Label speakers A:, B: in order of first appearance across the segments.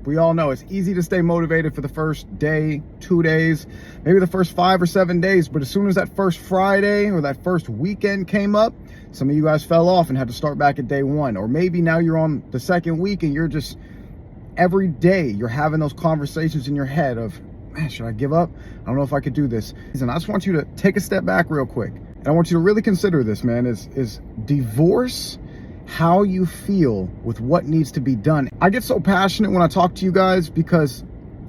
A: We all know it's easy to stay motivated for the first day, 2 days, maybe the first 5 or 7 days. But as soon as that first Friday or that first weekend came up, some of you guys fell off and had to start back at day 1. Or maybe now you're on the second week and you're just, every day you're having those conversations in your head of, man, should I give up? I don't know if I could do this. And I just want you to take a step back real quick. And I want you to really consider this, man, is divorce how you feel with what needs to be done. I get so passionate when I talk to you guys because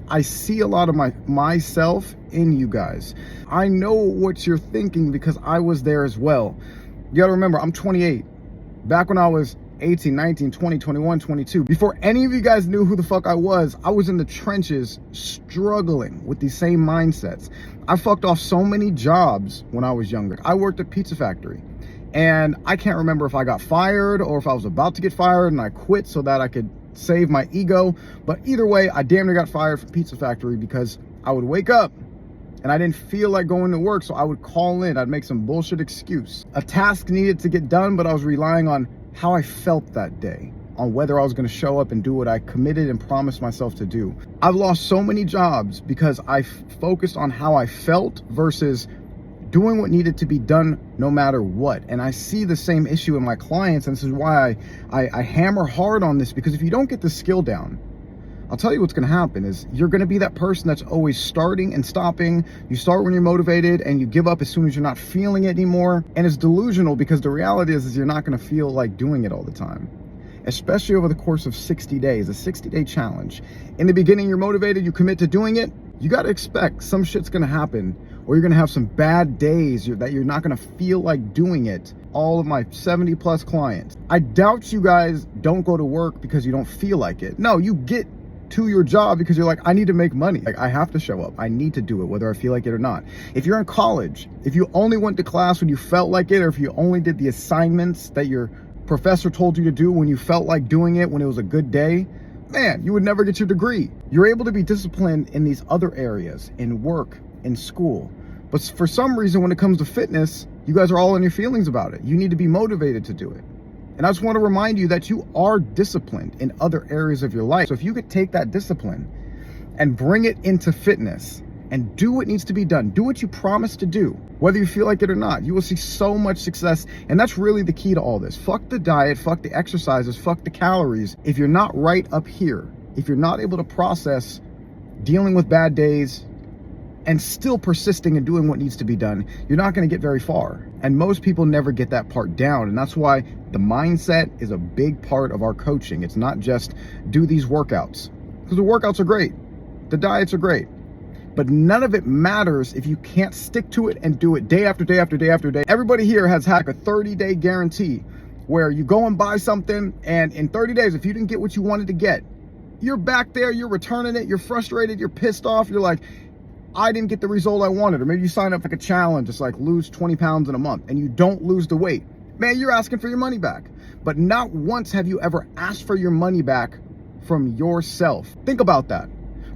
A: I see a lot of myself in you guys. I know what you're thinking because I was there as well. You gotta remember, I'm 28. Back when I was 18, 19, 20, 21, 22, before any of you guys knew who the fuck I was in the trenches struggling with these same mindsets. I fucked off so many jobs when I was younger. I worked at Pizza Factory. And I can't remember if I got fired or if I was about to get fired and I quit so that I could save my ego. But either way, I damn near got fired from Pizza Factory because I would wake up and I didn't feel like going to work. So I would call in, I'd make some bullshit excuse. A task needed to get done, but I was relying on how I felt that day, on whether I was gonna show up and do what I committed and promised myself to do. I've lost so many jobs because I focused on how I felt versus doing what needed to be done no matter what. And I see the same issue in my clients, and this is why I hammer hard on this, because if you don't get the skill down, I'll tell you what's gonna happen is you're gonna be that person that's always starting and stopping. You start when you're motivated and you give up as soon as you're not feeling it anymore. And it's delusional because the reality is you're not gonna feel like doing it all the time, especially over the course of 60 days, a 60-day challenge. In the beginning, you're motivated, you commit to doing it. You gotta expect some shit's gonna happen, or you're gonna have some bad days that you're not gonna feel like doing it. All of my 70 plus clients, I doubt you guys don't go to work because you don't feel like it. No, you get to your job because you're like, I need to make money. Like, I have to show up. I need to do it, whether I feel like it or not. If you're in college, if you only went to class when you felt like it, or if you only did the assignments that your professor told you to do when you felt like doing it, when it was a good day, man, you would never get your degree. You're able to be disciplined in these other areas, in work, in school. But for some reason, when it comes to fitness, you guys are all in your feelings about it. You need to be motivated to do it. And I just want to remind you that you are disciplined in other areas of your life. So if you could take that discipline and bring it into fitness and do what needs to be done, do what you promised to do, whether you feel like it or not, you will see so much success. And that's really the key to all this. Fuck the diet, fuck the exercises, fuck the calories. If you're not right up here, if you're not able to process dealing with bad days and still persisting and doing what needs to be done, you're not going to get very far. And most people never get that part down. And that's why the mindset is a big part of our coaching. It's not just do these workouts, because the workouts are great. The diets are great. But none of it matters if you can't stick to it and do it day after day after day after day. Everybody here has had a 30-day guarantee where you go and buy something, and in 30 days, if you didn't get what you wanted to get, you're back there, you're returning it, you're frustrated, you're pissed off, you're like, I didn't get the result I wanted. Or maybe you sign up for like a challenge, it's like lose 20 pounds in a month, and you don't lose the weight. Man, you're asking for your money back. But not once have you ever asked for your money back from yourself. Think about that.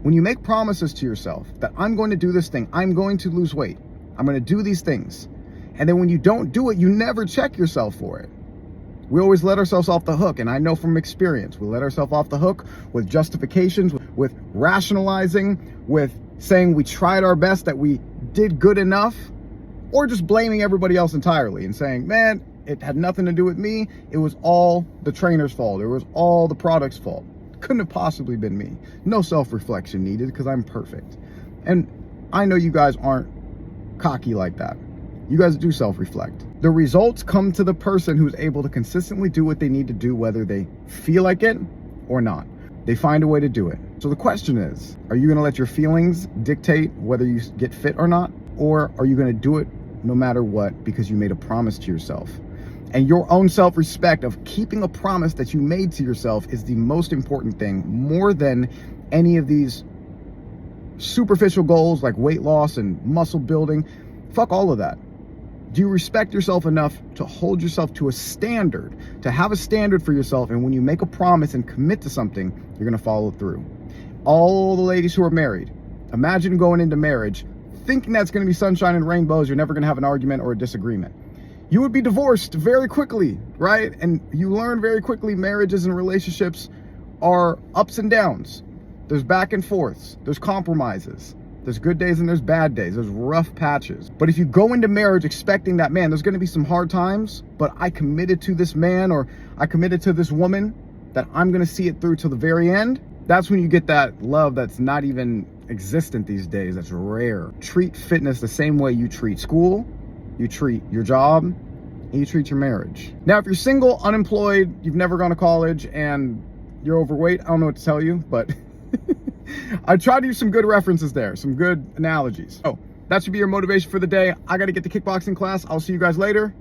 A: When you make promises to yourself that I'm going to do this thing, I'm going to lose weight, I'm going to do these things, and then when you don't do it, you never check yourself for it. We always let ourselves off the hook, and I know from experience, we let ourselves off the hook with justifications, with rationalizing, with saying we tried our best, that we did good enough, or just blaming everybody else entirely and saying, man, it had nothing to do with me. It was all the trainer's fault. It was all the product's fault. Couldn't have possibly been me. No self-reflection needed because I'm perfect. And I know you guys aren't cocky like that. You guys do self-reflect. The results come to the person who's able to consistently do what they need to do, whether they feel like it or not. They find a way to do it. So the question is, are you gonna let your feelings dictate whether you get fit or not? Or are you gonna do it no matter what because you made a promise to yourself? And your own self-respect of keeping a promise that you made to yourself is the most important thing, more than any of these superficial goals like weight loss and muscle building. Fuck all of that. Do you respect yourself enough to hold yourself to a standard, to have a standard for yourself? And when you make a promise and commit to something, you're gonna follow through. All the ladies who are married, imagine going into marriage thinking that's gonna be sunshine and rainbows, you're never gonna have an argument or a disagreement. You would be divorced very quickly, right? And you learn very quickly marriages and relationships are ups and downs. There's back and forths. There's compromises. There's good days and there's bad days. There's rough patches. But if you go into marriage expecting that, man, there's going to be some hard times, but I committed to this man or I committed to this woman that I'm going to see it through till the very end, that's when you get that love that's not even existent these days. That's rare. Treat fitness the same way you treat school, you treat your job, and you treat your marriage. Now, if you're single, unemployed, you've never gone to college, and you're overweight, I don't know what to tell you, but I tried to use some good references there, some good analogies. Oh, that should be your motivation for the day. I got to get to kickboxing class. I'll see you guys later.